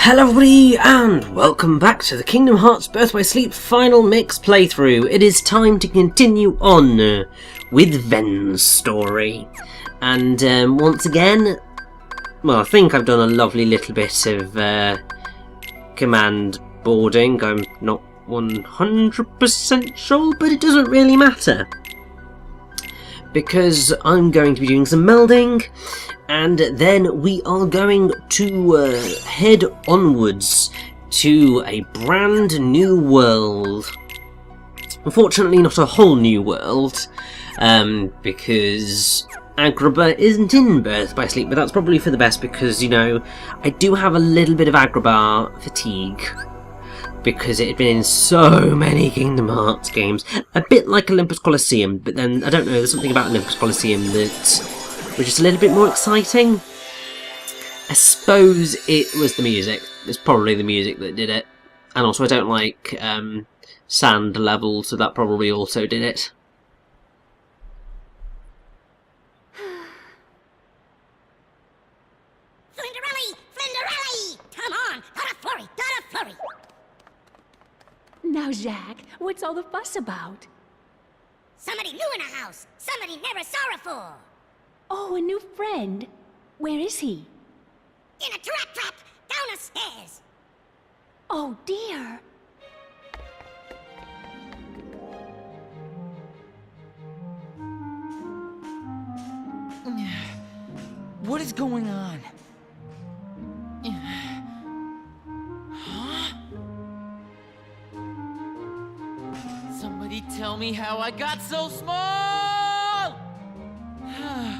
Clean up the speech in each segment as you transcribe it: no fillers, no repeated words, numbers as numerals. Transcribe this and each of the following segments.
Hello everybody and welcome back to the Kingdom Hearts Birth by Sleep Final Mix playthrough. It is time to continue on with Ven's story. And once again, well, I think I've done a lovely little bit of command boarding. I'm not 100% sure, but it doesn't really matter, because I'm going to be doing some melding, and then we are going to head onwards to a brand new world. Unfortunately, not a whole new world, because Agrabah isn't in Birth by Sleep, but that's probably for the best, because, you know, I do have a little bit of Agrabah fatigue, because it had been in so many Kingdom Hearts games. A bit like Olympus Coliseum, but then, I don't know, there's something about Olympus Coliseum that was just a little bit more exciting. I suppose it was the music. It's probably the music that did it. And also I don't like sand levels, so that probably also did it. Flinderelli! Come on! Not a flurry! Not a flurry! Now, Jack, what's all the fuss about? Somebody new in the house! Somebody never saw before! Oh, a new friend. Where is he? In a trap down the stairs! Oh, dear. What is going on? Huh? Somebody tell me how I got so small! Huh?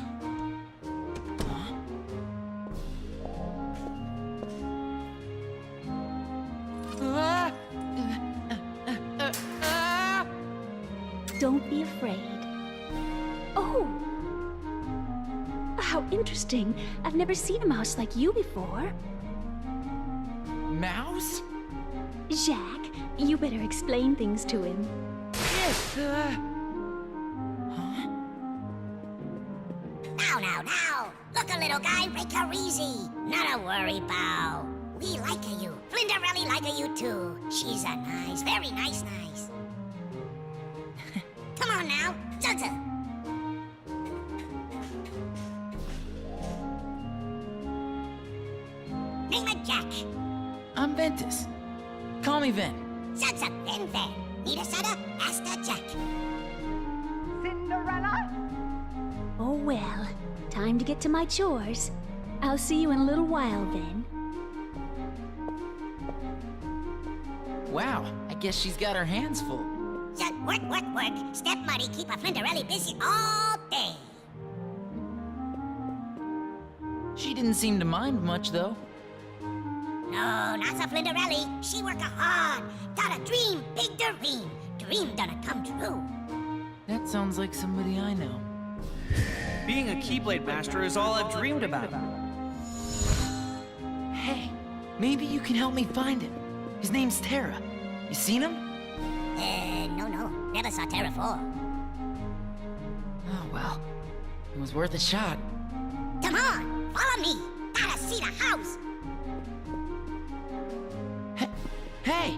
Don't be afraid. Oh! How interesting. I've never seen a mouse like you before. Mouse? Jack, you better explain things to him. Yes, huh? Now! Look a little guy, Richy. Not a worry, pal. We like you. Flinderelli like you too. She's a nice, very nice. Come on now, Zunza. Name it Jack. I'm Ventus. Call me Ven. Zunza, Ven. Need a soda? Ask the Jack. Cinderella? Oh, well. Time to get to my chores. I'll see you in a little while, then. Wow, I guess she's got her hands full. Just work. Stepmuddy keep a Flinderelli busy all day. She didn't seem to mind much, though. No, not so Flinderelli. She work hard. Got a dream, big dream. Dream gonna come true. That sounds like somebody I know. Being a Keyblade Master is all I've dreamed about. Hey, maybe you can help me find him. His name's Terra. You seen him? No. Never saw Terra before. Oh, well. It was worth a shot. Come on, follow me. Gotta see the house. Hey!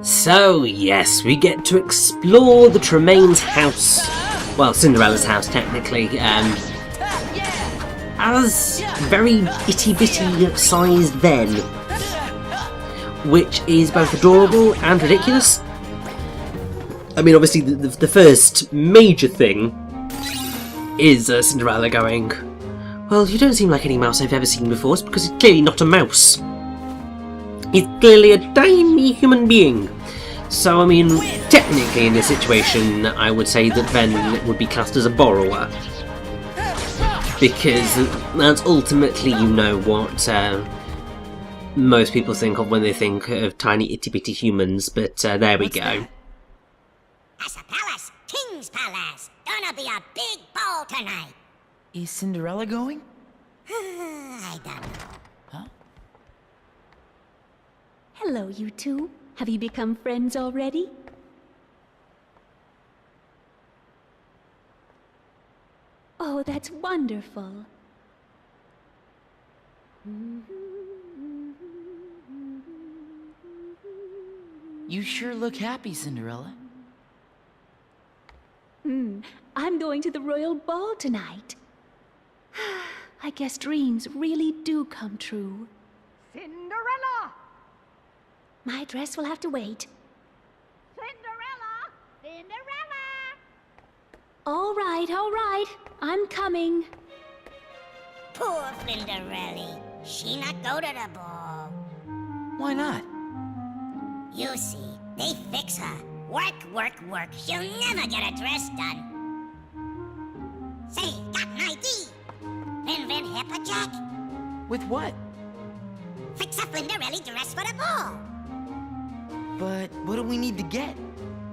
So yes, we get to explore the Tremaine's house. Well, Cinderella's house, technically. As very itty-bitty sized Ven, which is both adorable and ridiculous. I mean, obviously, the first major thing is Cinderella going, well, you don't seem like any mouse I've ever seen before, it's because it's clearly not a mouse. It's clearly a tiny human being. So, I mean, technically in this situation, I would say that Ven would be classed as a borrower. Because that's ultimately, you know, what most people think of when they think of tiny itty-bitty humans, but there we go. That's a palace, King's Palace. Gonna be a big ball tonight. Is Cinderella going? I don't know. Huh? Hello, you two. Have you become friends already? Oh, that's wonderful. You sure look happy, Cinderella. I'm going to the royal ball tonight. I guess dreams really do come true. Cinderella! My dress will have to wait. Cinderella! Cinderella! All right. I'm coming. Poor Flinderelli. She not go to the ball. Why not? You see, they fix her. Work. She'll never get a dress done. Say, got an idea. Vin Hipperjack. With what? Fix a Flinderelli dress for the ball. But what do we need to get?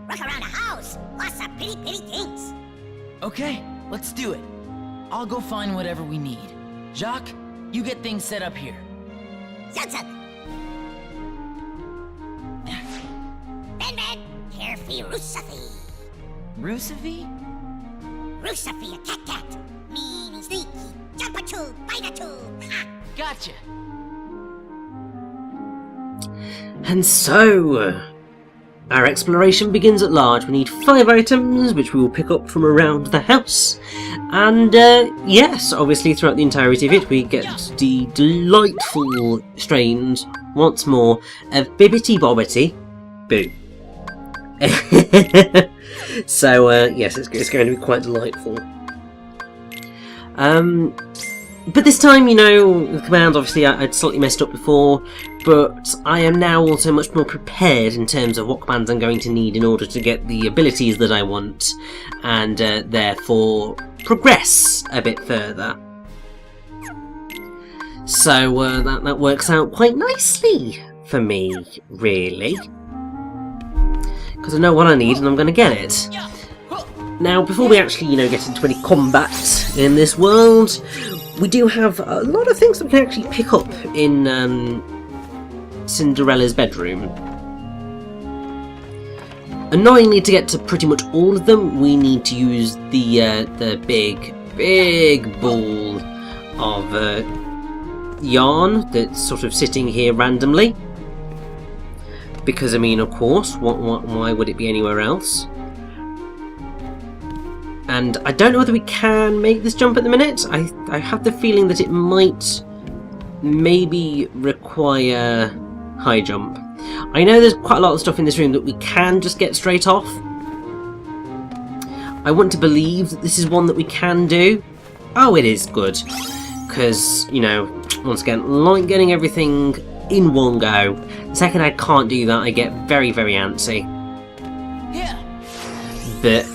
Look around the house. Lots of pretty things. Okay, let's do it. I'll go find whatever we need. Jacques, you get things set up here. Zug. Ben, here for Rusafi. Rusafi? Rusafi, a cat. Mean, sneaky, jump a tube, bite a tube. Ha! Gotcha. And so, our exploration begins at large. We need 5 items, which we will pick up from around the house. And yes, obviously throughout the entirety of it, we get the delightful strains, once more, of Bibbity Bobbity Boo. So, yes, it's going to be quite delightful. But this time, you know, the commands, obviously, I'd slightly messed up before, but I am now also much more prepared in terms of what commands I'm going to need in order to get the abilities that I want, and therefore progress a bit further. So that works out quite nicely for me, really. Because I know what I need and I'm going to get it. Now, before we actually, you know, get into any combat in this world, we do have a lot of things that we can actually pick up in Cinderella's bedroom. Annoyingly, to get to pretty much all of them, we need to use the big ball of yarn that's sort of sitting here randomly. Because, I mean, of course, why would it be anywhere else? And I don't know whether we can make this jump at the minute. I have the feeling that it might maybe require high jump. I know there's quite a lot of stuff in this room that we can just get straight off. I want to believe that this is one that we can do. Oh, it is good. Because, you know, once again, like getting everything in one go. The second I can't do that, I get very antsy. Yeah. But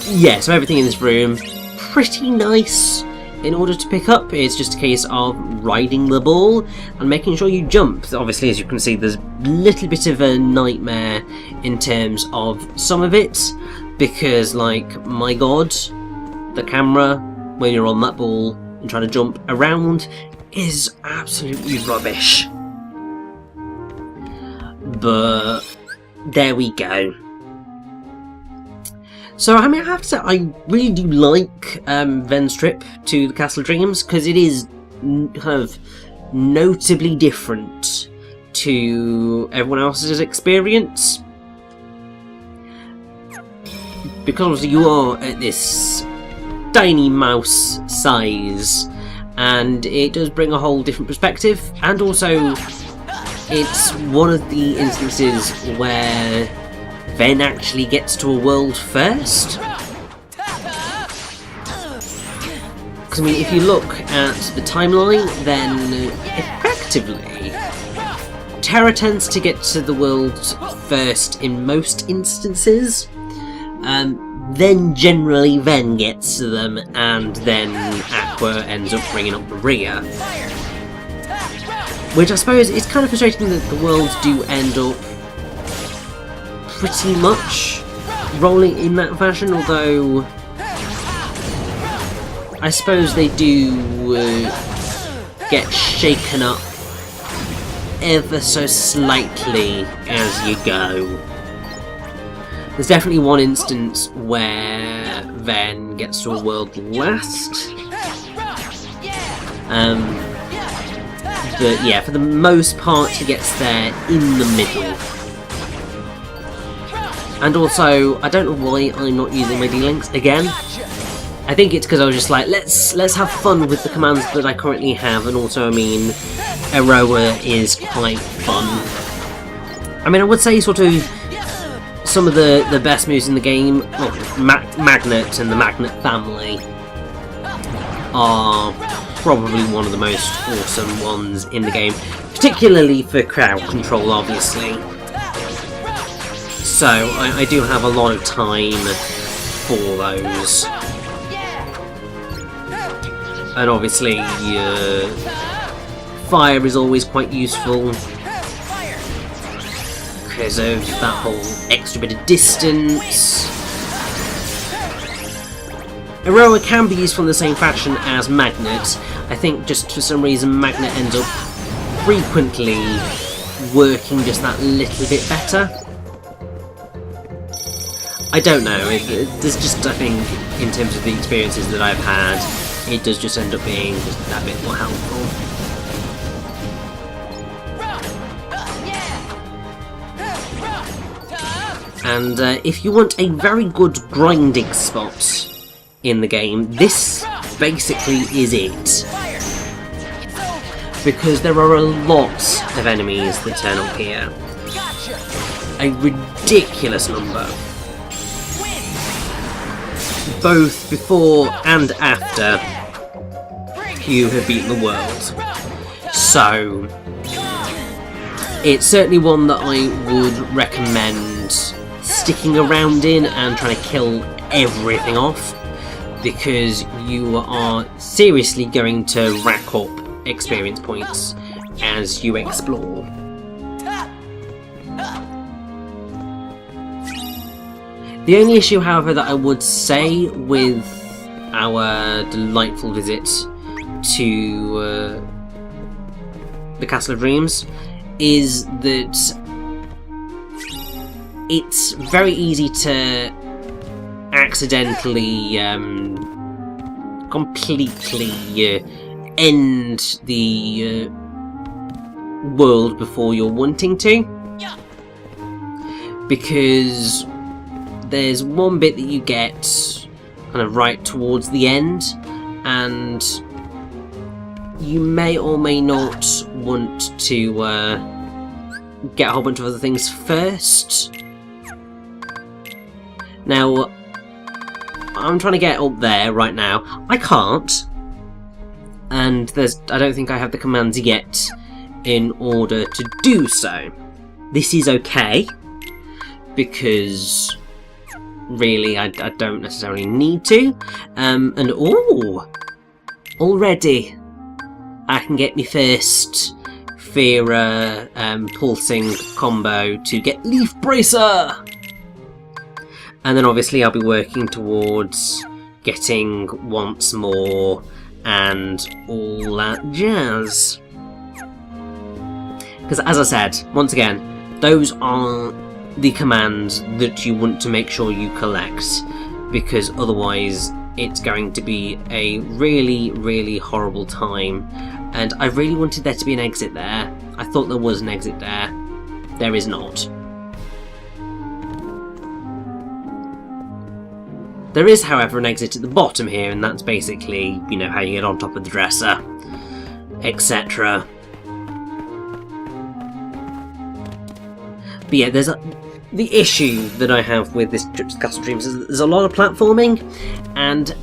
yeah, so everything in this room, pretty nice in order to pick up. It's just a case of riding the ball and making sure you jump. Obviously, as you can see, there's a little bit of a nightmare in terms of some of it, because, like, my god, the camera, when you're on that ball and trying to jump around, is absolutely rubbish. But there we go. So, I mean, I have to say, I really do like Ven's trip to the Castle Dreams, because it is kind of notably different to everyone else's experience. Because you are at this tiny mouse size, and it does bring a whole different perspective, and also it's one of the instances where Ven actually gets to a world first. Because, I mean, if you look at the timeline, then effectively Terra tends to get to the world first in most instances. Then generally Ven gets to them, and then Aqua ends up bringing up the rear. Which I suppose is kind of frustrating that the worlds do end up pretty much rolling in that fashion, although I suppose they do get shaken up ever so slightly as you go. There's definitely one instance where then gets to a world last. But yeah, for the most part he gets there in the middle. And also, I don't know why I'm not using my D-Links again. I think it's because I was just like, let's have fun with the commands that I currently have, and also, I mean, Aroa is quite fun. I mean, I would say sort of some of the best moves in the game, well, Magnet and the Magnet family are probably one of the most awesome ones in the game, particularly for crowd control, obviously. So, I do have a lot of time for those. And obviously, fire is always quite useful because of that whole extra bit of distance. Aroa can be useful in the same fashion as Magnet. I think just for some reason Magnet ends up frequently working just that little bit better. I don't know, there's just, I think, in terms of the experiences that I've had, it does just end up being just that bit more helpful. And if you want a very good grinding spot in the game, this basically is it. Because there are a lot of enemies that turn up here. A ridiculous number. Both before and after you have beaten the world. So, it's certainly one that I would recommend sticking around in and trying to kill everything off, because you are seriously going to rack up experience points as you explore. The only issue, however, that I would say with our delightful visit to the Castle of Dreams is that it's very easy to accidentally completely end the world before you're wanting to, because there's one bit that you get kind of right towards the end, and you may or may not want to get a whole bunch of other things first. Now, I'm trying to get up there right now. I can't, and I don't think I have the commands yet in order to do so. This is okay, because really, I don't necessarily need to. And oh, already I can get my first Fear pulsing combo to get Leaf Bracer, and then obviously I'll be working towards getting Once More and all that jazz. Because as I said, once again, those are the commands that you want to make sure you collect, because otherwise it's going to be a really, really horrible time. And I really wanted there to be an exit there. I thought there was an exit there. There is not. There is, however, an exit at the bottom here, and that's basically, you know, how you get on top of the dresser, etc. But yeah, the issue that I have with this trip to Castle Dreams is that there's a lot of platforming, and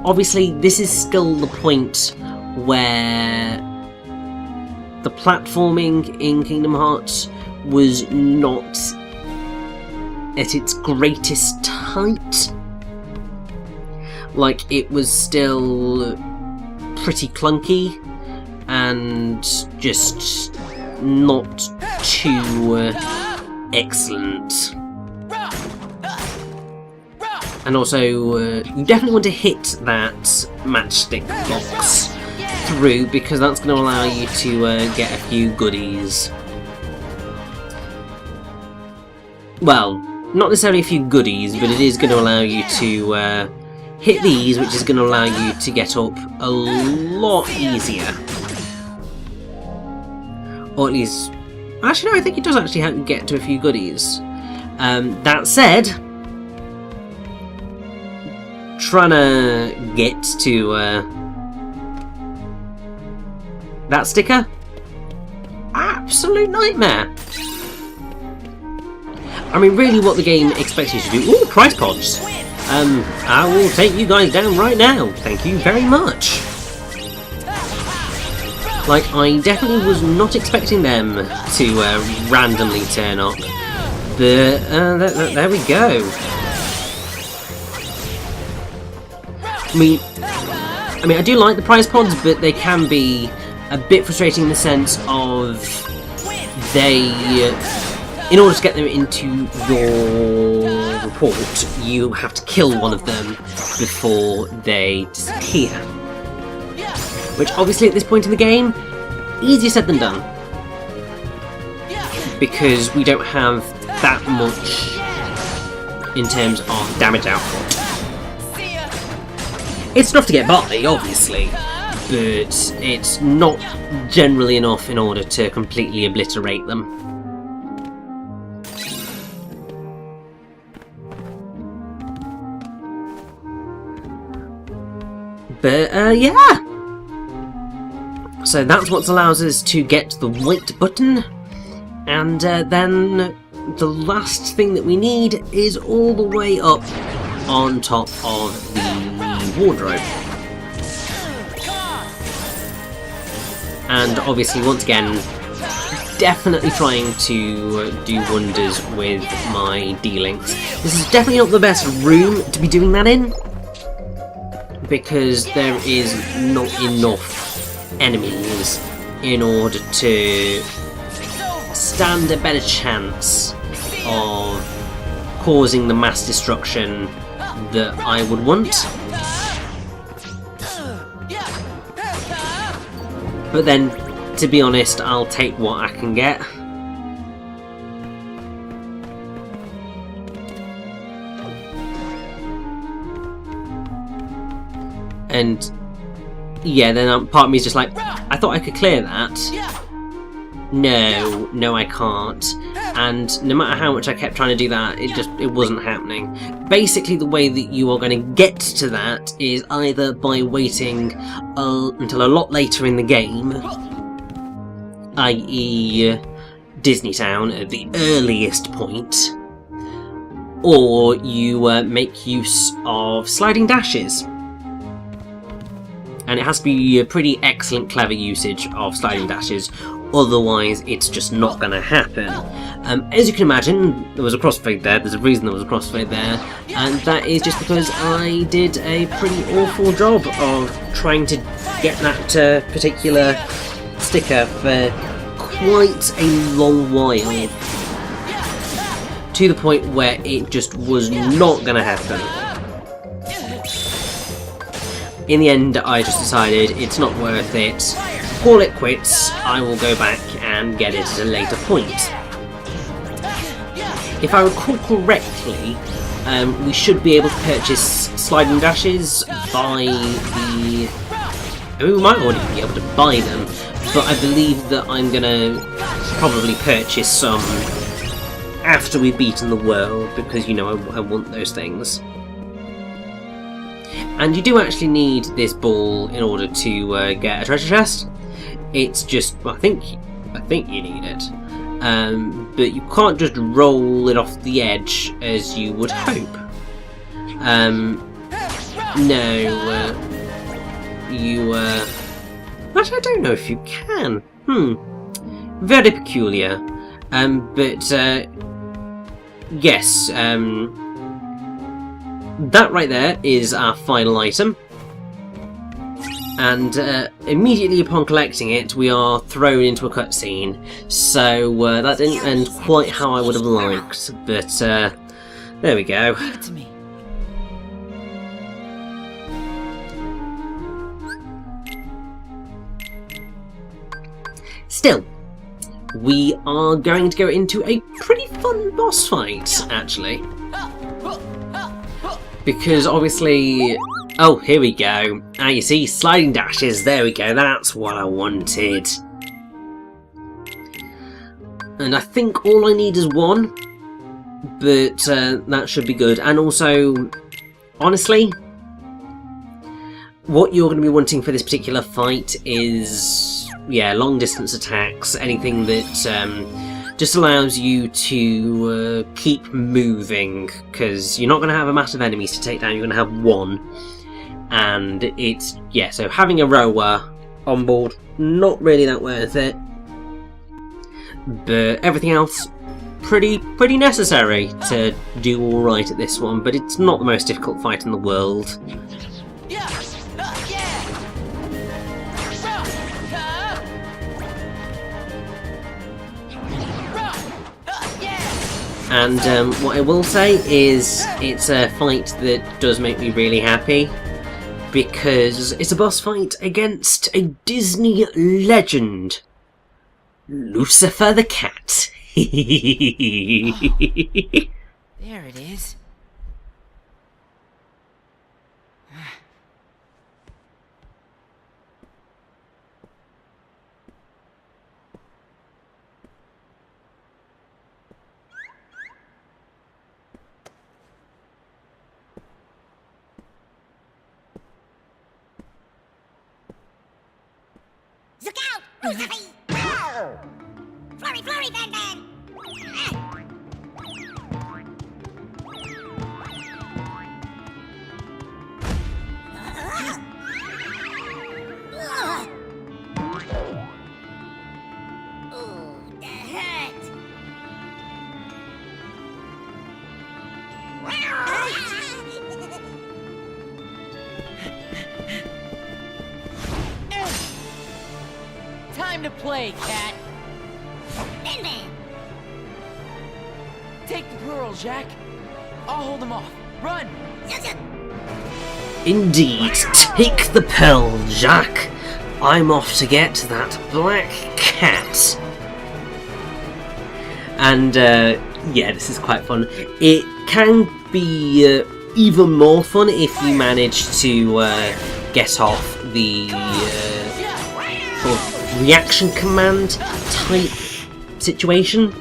obviously this is still the point where the platforming in Kingdom Hearts was not at its greatest height. Like, it was still pretty clunky and just not too excellent. And also, you definitely want to hit that matchstick box through, because that's going to allow you to get a few goodies. Well, not necessarily a few goodies, but it is going to allow you to hit these, which is going to allow you to get up a lot easier. Or at least... Actually, no, I think it does actually help you get to a few goodies. That said, trying to get to that sticker, absolute nightmare. I mean, really what the game expects you to do... Ooh, prize pods! I will take you guys down right now. Thank you very much. Like, I definitely was not expecting them to randomly turn up. But, there we go. I mean, I do like the prize pods, but they can be a bit frustrating in the sense of they... in order to get them into your report, you have to kill one of them before they disappear. Which obviously at this point in the game, easier said than done. Because we don't have that much in terms of damage output. It's enough to get by, obviously, but it's not generally enough in order to completely obliterate them. But, yeah! So that's what allows us to get the white button, and then the last thing that we need is all the way up on top of the wardrobe. And obviously, once again, definitely trying to do wonders with my D-links. This is definitely not the best room to be doing that in, because there is not enough enemies in order to stand a better chance of causing the mass destruction that I would want. But then, to be honest, I'll take what I can get. And yeah, then part of me is just like, I thought I could clear that. No, I can't. And no matter how much I kept trying to do that, it wasn't happening. Basically, the way that you are going to get to that is either by waiting until a lot later in the game, i.e. Disney Town at the earliest point, or you make use of sliding dashes. And it has to be a pretty excellent, clever usage of sliding dashes, otherwise it's just not going to happen. As you can imagine, there was a crossfade there, there's a reason there was a crossfade there, and that is just because I did a pretty awful job of trying to get that particular sticker for quite a long while, to the point where it just was not going to happen. In the end, I just decided it's not worth it, call it quits, I will go back and get it at a later point. If I recall correctly, we should be able to purchase sliding dashes by the... I mean, we might already be able to buy them, but I believe that I'm going to probably purchase some after we've beaten the world, because, you know, I want those things. And you do actually need this ball in order to get a treasure chest. It's just, I think you need it. But you can't just roll it off the edge as you would hope. Actually, I don't know if you can. Very peculiar. But yes, that right there is our final item, and immediately upon collecting it we are thrown into a cutscene, so that didn't end quite how I would have liked, but there we go. Give it to me. Still, we are going to go into a pretty fun boss fight, actually. Because obviously... Oh, here we go. Ah, you see, sliding dashes, there we go, that's what I wanted. And I think all I need is one, but that should be good. And also, honestly, what you're going to be wanting for this particular fight is, yeah, long distance attacks, anything that just allows you to keep moving, because you're not going to have a mass of enemies to take down, you're going to have one. And it's, yeah, so having a rower on board, not really that worth it. But everything else, pretty necessary to do alright at this one, but it's not the most difficult fight in the world. And what I will say is, it's a fight that does make me really happy, because it's a boss fight against a Disney legend, Lucifer the Cat. There it is. Look out! Lucifer! Flurry, flurry, Van Van! Ooh, that hurt! Time to play, cat. Van Van! Take the pearls, Jack. I'll hold them off. Run! Zip, zip. Indeed, take the pearl, Jack. I'm off to get that black cat. And yeah, this is quite fun. It can be even more fun if you manage to get off the sort of reaction command type situation.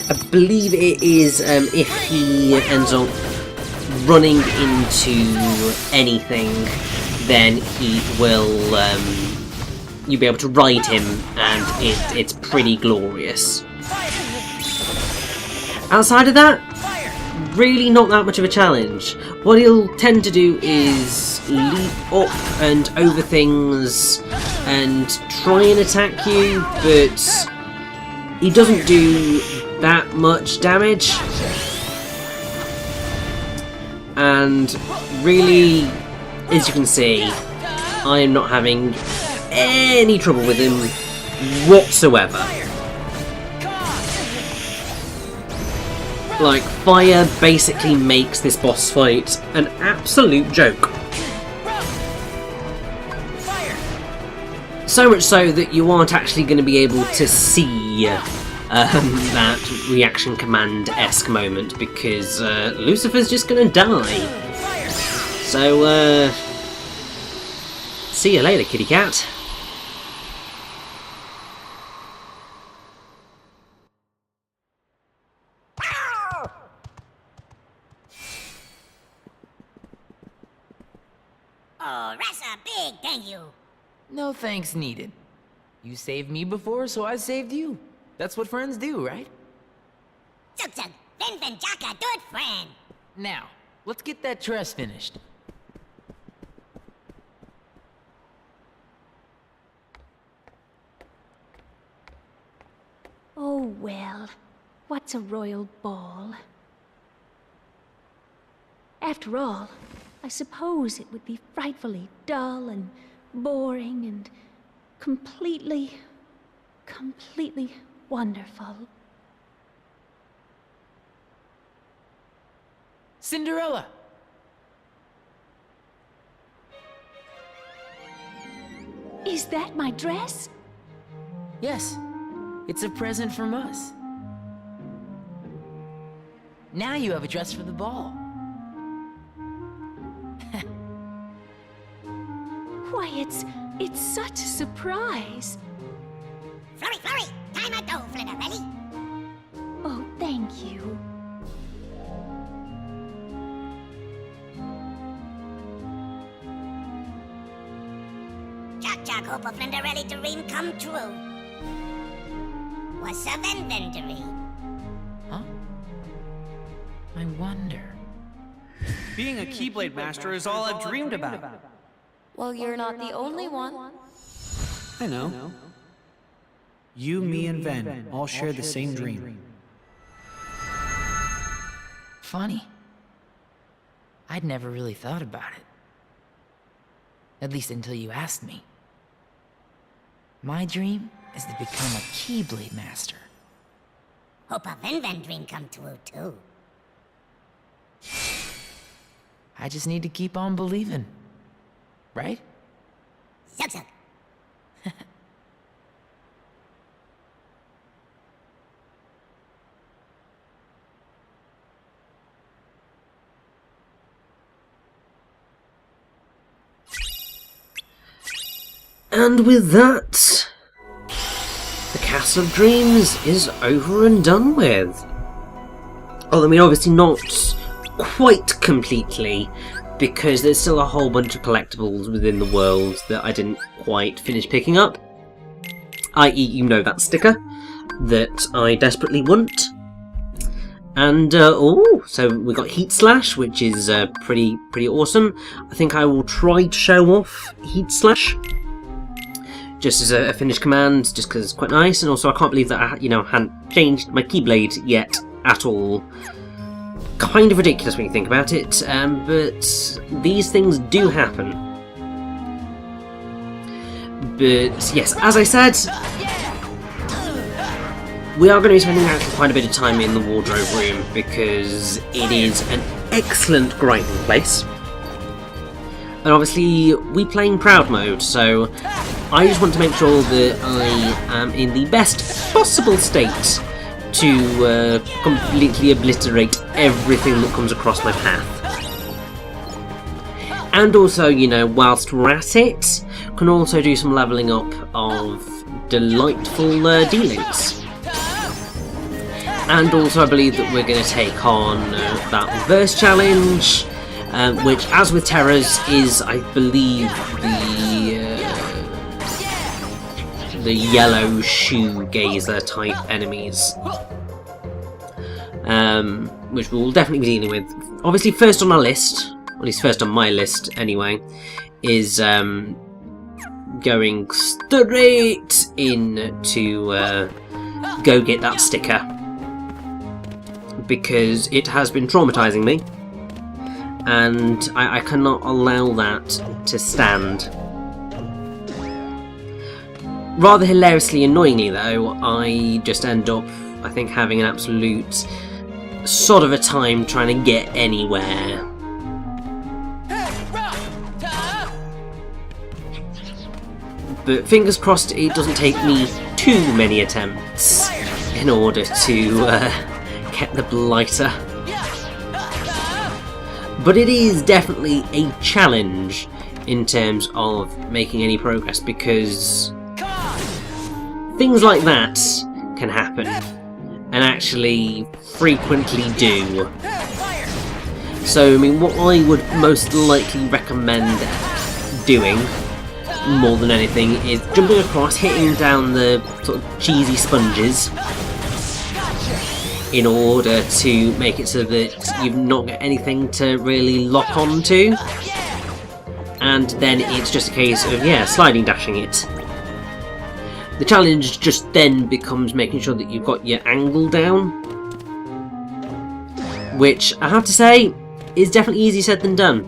I believe it is if he ends up running into anything, then he will you'll be able to ride him, and it's pretty glorious. Outside of that, really not that much of a challenge. What he'll tend to do is leap up and over things and try and attack you, but he doesn't do that much damage. And really, as you can see, I am not having any trouble with him whatsoever. Like, fire basically makes this boss fight an absolute joke. So much so that you aren't actually going to be able to see that reaction command-esque moment, because Lucifer's just going to die. So, see you later, kitty cat. Oh, that's a big thank you. No thanks needed. You saved me before, so I saved you. That's what friends do, right? Zug Zug, Van Van Jaka, good friend. Now, let's get that dress finished. Oh, well, what's a royal ball? After all, I suppose it would be frightfully dull and boring and completely wonderful. Cinderella! Is that my dress? Yes, It's a present from us. Now you have a dress for the ball. Why, it's such a surprise. Flurry, flurry! Time to go, Flinderelli! Oh, thank you. Jack, hope a Flinderelli dream come true. Was a Venvendery. Huh? I wonder. Being a Keyblade Master is all I've dreamed about. Well, you're not the only one. I know. You, me, and Ven all share the same dream. Funny. I'd never really thought about it. At least until you asked me. My dream is to become a Keyblade Master. Hope a Venven dream come true, too. I just need to keep on believing. Right? Zug zug. And with that, the Castle of Dreams is over and done with. Although, I mean, obviously not quite completely, because there's still a whole bunch of collectibles within the world that I didn't quite finish picking up. I.e., you know, that sticker that I desperately want. And, so we got Heat Slash, which is pretty awesome. I think I will try to show off Heat Slash, just as a finished command, just because it's quite nice. And also, I can't believe that I, hadn't changed my Keyblade yet at all. Kind of ridiculous when you think about it, but these things do happen. But yes, as I said, we are going to be spending actually quite a bit of time in the wardrobe room, because it is an excellent grinding place. And obviously, we playing Proud mode, so I just want to make sure that I am in the best possible state to completely obliterate everything that comes across my path. And also, whilst we're at it, can also do some levelling up of delightful dealings. And also I believe that we're going to take on that reverse challenge, which, as with Terrors, is, I believe, the yellow shoegazer type enemies, which we'll definitely be dealing with. Obviously, first on our list, or at least first on my list anyway, is going straight in to go get that sticker, because it has been traumatizing me, and I cannot allow that to stand. Rather hilariously annoyingly though, I just end up, I think, having an absolute sod of a time trying to get anywhere. But fingers crossed it doesn't take me too many attempts in order to get the blighter. But it is definitely a challenge in terms of making any progress, because things like that can happen, and actually frequently do. So, I mean, what I would most likely recommend doing, more than anything, is jumping across, hitting down the sort of cheesy sponges, in order to make it so that you've not got anything to really lock onto. And then it's just a case of, sliding dashing it. The challenge just then becomes making sure that you've got your angle down, which I have to say is definitely easier said than done.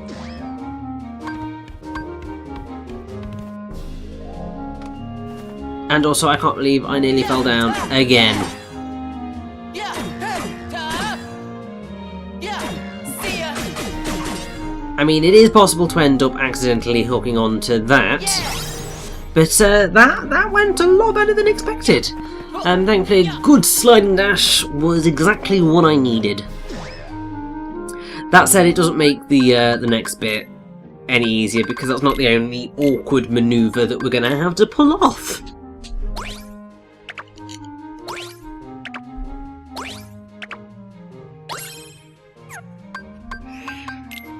And also, I can't believe I nearly fell down again. I mean, it is possible to end up accidentally hooking onto that, but that went a lot better than expected. And thankfully a good sliding dash was exactly what I needed. That said, it doesn't make the next bit any easier, because that's not the only awkward manoeuvre that we're going to have to pull off.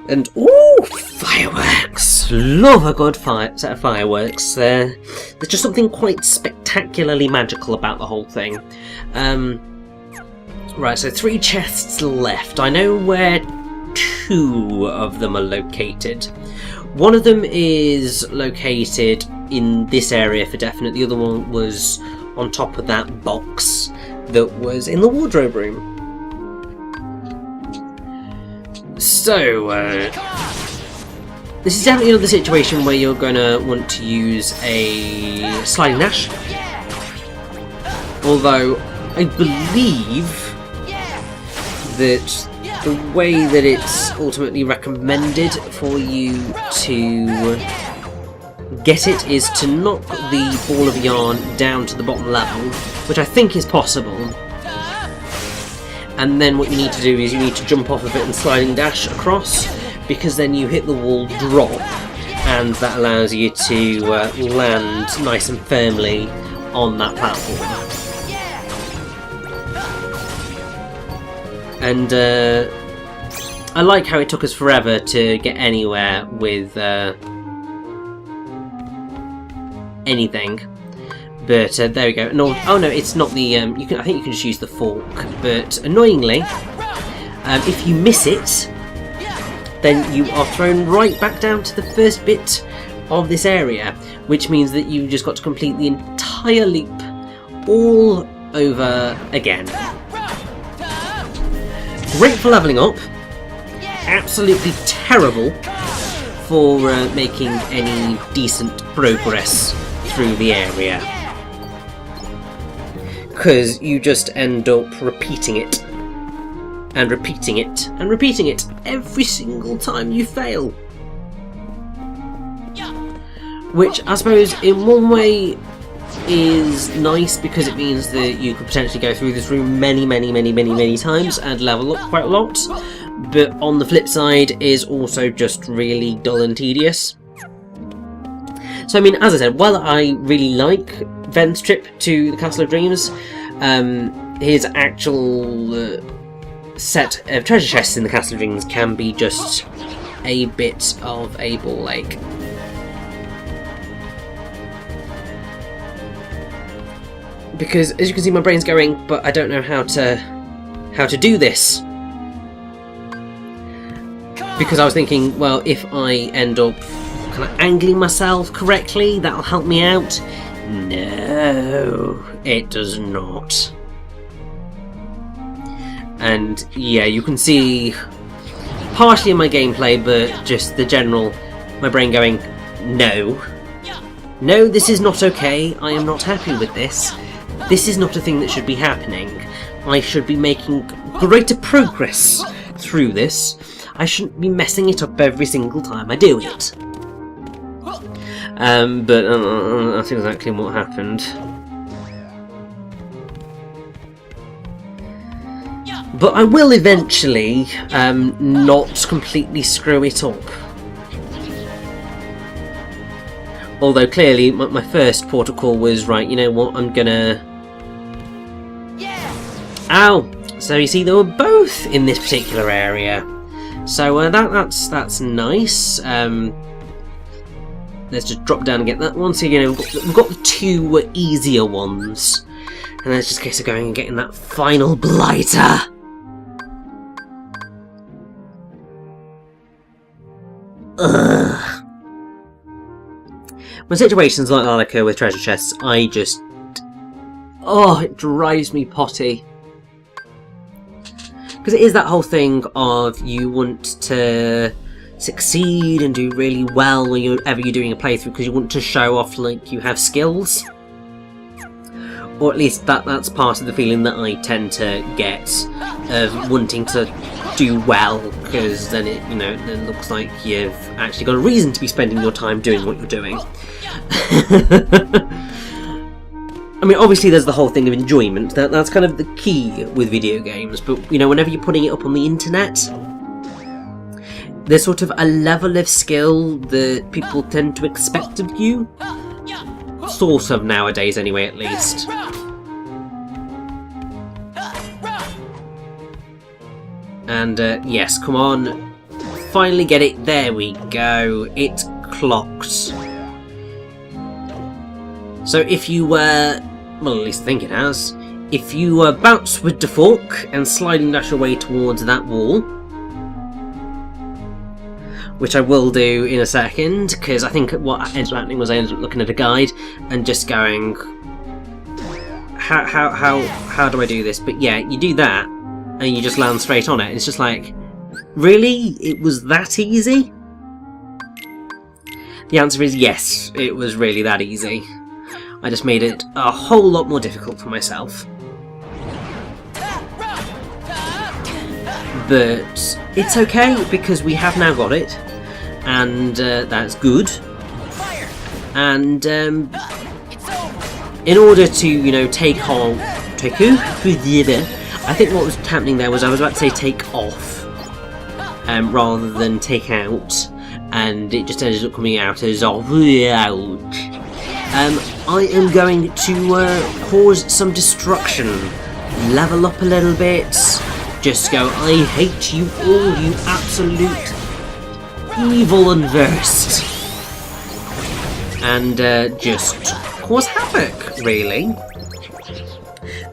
And ooh, fireworks! Love a good set of fireworks. There's just something quite spectacularly magical about the whole thing. Right, so 3 chests left. I know where 2 of them are located. One of them is located in this area for definite. The other one was on top of that box that was in the wardrobe room. So, this is definitely another situation where you're going to want to use a sliding dash. Although, I believe that the way that it's ultimately recommended for you to get it is to knock the ball of yarn down to the bottom level, which I think is possible. And then what you need to do is you need to jump off of it and sliding dash across, because then you hit the wall drop, and that allows you to land nice and firmly on that platform. And I like how it took us forever to get anywhere with anything. But there we go. No, oh no, it's not the. I think you can just use the fork. But annoyingly, if you miss it, then you are thrown right back down to the first bit of this area, which means that you just got to complete the entire loop all over again. Great for leveling up. Absolutely terrible for making any decent progress through the area, because you just end up repeating it and repeating it and repeating it every single time you fail, which I suppose in one way is nice, because it means that you could potentially go through this room many times and level up quite a lot. But on the flip side is also just really dull and tedious. So I mean, as I said, while I really like Ven's trip to the Castle of Dreams, his actual set of treasure chests in the Castle of Dreams can be just a bit of a ball ache. Because as you can see, my brain's going, but I don't know how to do this. Because I was thinking, well, if I end up kind of angling myself correctly, that'll help me out. No, it does not. And yeah, you can see partially in my gameplay, but just the general, my brain going, no. No, this is not okay. I am not happy with this. This is not a thing that should be happening. I should be making greater progress through this. I shouldn't be messing it up every single time I do it. But that's exactly what happened. But I will eventually not completely screw it up. Although clearly my first protocol was, right, you know what, I'm gonna... Ow! So you see, they were both in this particular area. So that's nice. Let's just drop down and get that one. So you know, we've got the 2 easier ones, and then it's just a case of going and getting that final blighter. Ugh. When situations like that occur with treasure chests, I just... oh, it drives me potty. Because it is that whole thing of you want to succeed and do really well whenever you're doing a playthrough, because you want to show off like you have skills. Or at least that's part of the feeling that I tend to get of wanting to do well, because then it, you know, it looks like you've actually got a reason to be spending your time doing what you're doing. I mean, obviously there's the whole thing of enjoyment. That's kind of the key with video games, but, you know, whenever you're putting it up on the internet, there's sort of a level of skill that people tend to expect of you. Sort of nowadays, anyway, at least. And, yes, come on. Finally get it. There we go. It's clocked. So if you, well, at least I think it has. If you bounce with the fork and sliding dash your way towards that wall, which I will do in a second, because I think what ended up happening was I ended up looking at a guide and just going, how do I do this? But yeah, you do that, and you just land straight on it. It's just like, really? It was that easy? The answer is yes, it was really that easy. I just made it a whole lot more difficult for myself. But it's okay, because we have now got it, and that's good. And in order to, you know, take who? I think what was happening there was I was about to say take off, rather than take out, and it just ended up coming out as out. I am going to cause some destruction, level up a little bit, just go, I hate you all, you absolute evil and worst, and just cause havoc, really,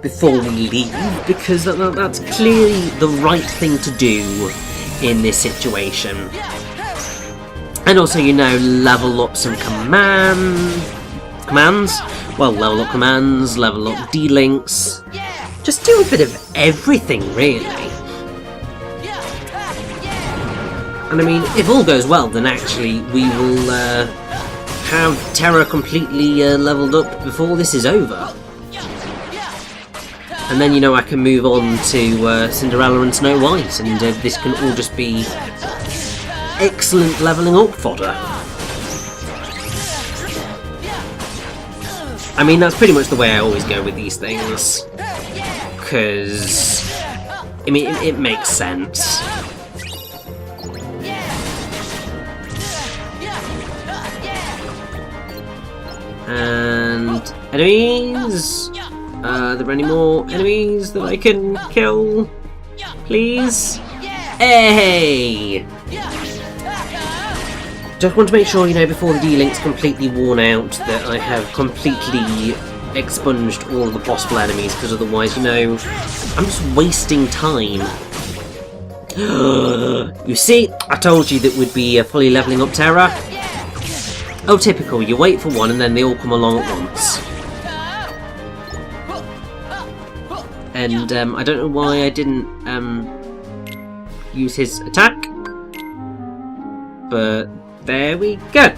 before we leave, because that's clearly the right thing to do in this situation. And also, you know, level up some commands, well, level up commands, level up D-links, just do a bit of everything, really. And I mean, if all goes well, then actually we will have Terra completely leveled up before this is over. And then, you know, I can move on to Cinderella and Snow White, and this can all just be excellent levelling up fodder. I mean, that's pretty much the way I always go with these things, because, I mean, it makes sense. And enemies? Are there any more enemies that I can kill? Please? Hey! Just want to make sure, you know, before the D-Link's completely worn out, that I have completely expunged all of the possible enemies, because otherwise, you know, I'm just wasting time. You see, I told you that we'd be fully levelling up Terra. Oh, typical, you wait for one and then they all come along at once. And I don't know why I didn't use his attack, but there we go.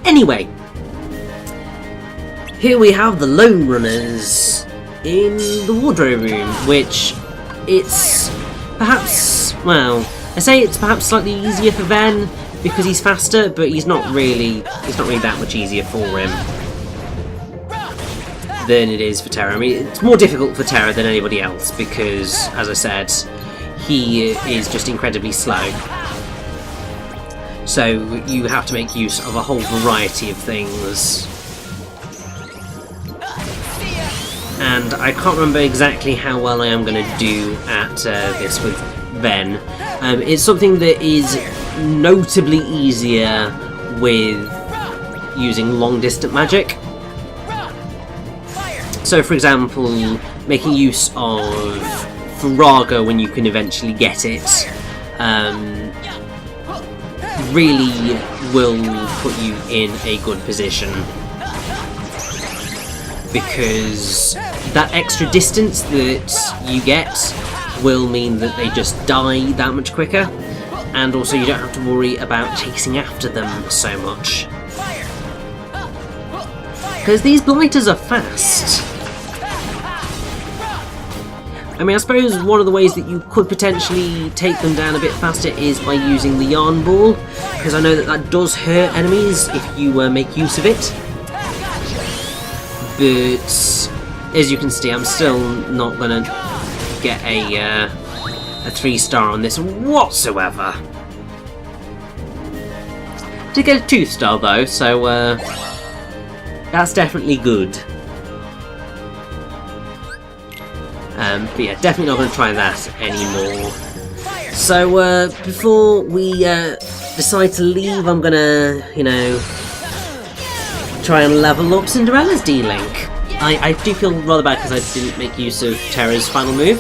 Anyway, here we have the Lone Runners in the wardrobe room, which it's perhaps, well, I say it's perhaps slightly easier for Ven because he's faster, but it's not really that much easier for him than it is for Terra. I mean, it's more difficult for Terra than anybody else because, as I said, he is just incredibly slow. So you have to make use of a whole variety of things. And I can't remember exactly how well I am going to do at this with Ven. It's something that is notably easier with using long-distance magic. So, for example, making use of Farago when you can eventually get it really will put you in a good position, because that extra distance that you get will mean that they just die that much quicker, and also you don't have to worry about chasing after them so much, because these blighters are fast. I mean, I suppose one of the ways that you could potentially take them down a bit faster is by using the yarn ball, because I know that that does hurt enemies if you make use of it. But as you can see, I'm still not gonna get a 3-star on this whatsoever. Did get a 2-star though, so that's definitely good. But yeah, definitely not going to try that anymore. So before we decide to leave, I'm gonna, you know, try and level up Cinderella's D-Link. I do feel rather bad because I didn't make use of Terra's final move,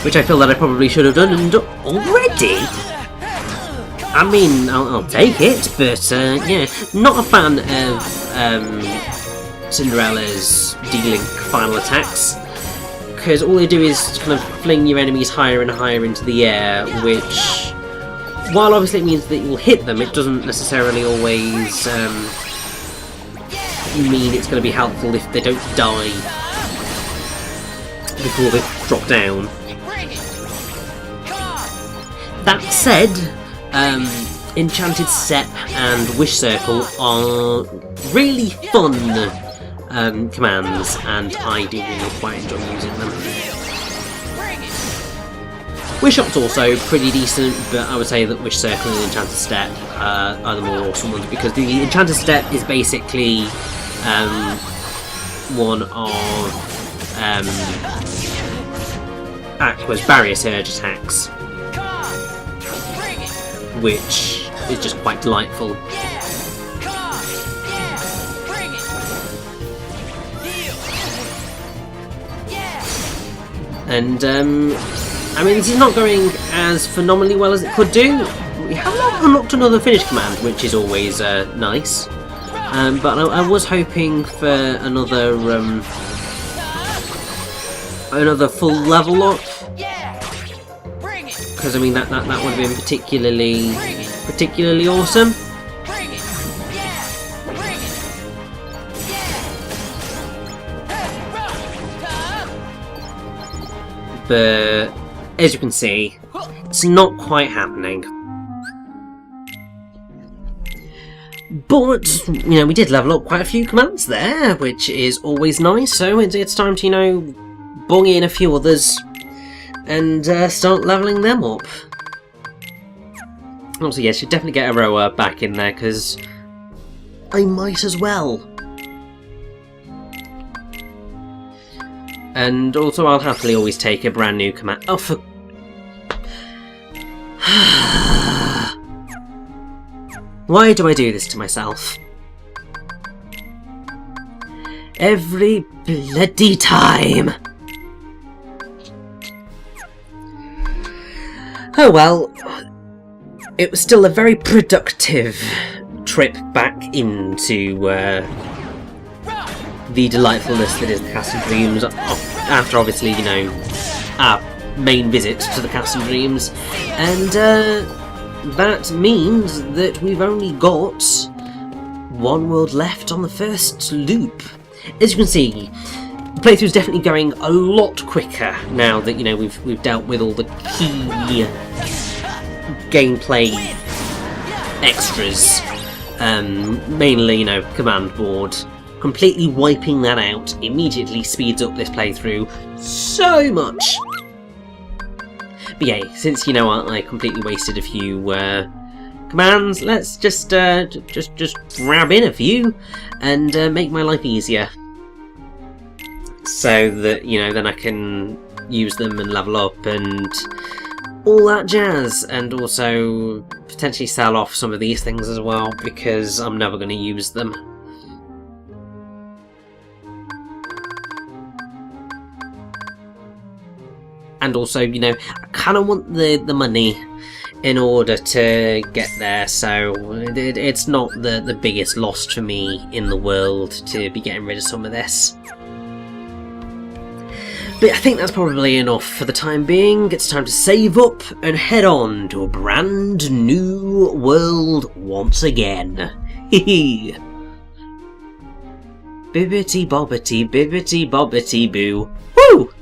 which I feel that I probably should have done and already. I mean, I'll take it, but yeah, not a fan of Cinderella's D-Link final attacks, because all they do is kind of fling your enemies higher and higher into the air, which, while obviously it means that you'll hit them, it doesn't necessarily always mean it's going to be helpful if they don't die before they drop down. That said, Enchanted Step and Wish Circle are really fun commands, and I do really quite enjoy using them. Wish Shot's also pretty decent, but I would say that Wish Circle and Enchanted Step are the more awesome ones, because the Enchanted Step is basically one of Aqua's Barrier Surge attacks, which is just quite delightful. And I mean, this is not going as phenomenally well as it could do. We have not unlocked another finish command, which is always nice. But I was hoping for another full level up, because I mean that would have been particularly awesome. But as you can see, it's not quite happening. But, you know, we did level up quite a few commands there, which is always nice, so it's time to, you know, bung in a few others and start leveling them up. Also, yes, should definitely get a rower back in there, because I might as well. And also, I'll happily always take a brand new command. Oh, for... Why do I do this to myself? Every bloody time! Oh well, it was still a very productive trip back into the delightfulness that is the Castle Dreams, after obviously, you know, our main visit to the Castle Dreams, and that means that we've only got one world left on the first loop. As you can see, the playthrough's definitely going a lot quicker now that, you know, we've dealt with all the key gameplay extras. Mainly, you know, command board. Completely wiping that out immediately speeds up this playthrough so much. But yeah, since, you know, I completely wasted a few commands, let's just grab in a few and make my life easier, so that, you know, then I can use them and level up and all that jazz, and also potentially sell off some of these things as well, because I'm never going to use them. And also, you know, I kind of want the money in order to get there, so it's not the biggest loss for me in the world to be getting rid of some of this. But I think that's probably enough for the time being. It's time to save up and head on to a brand new world once again. Hee Bibbity bobbity, bibbity bobbity boo. Woo!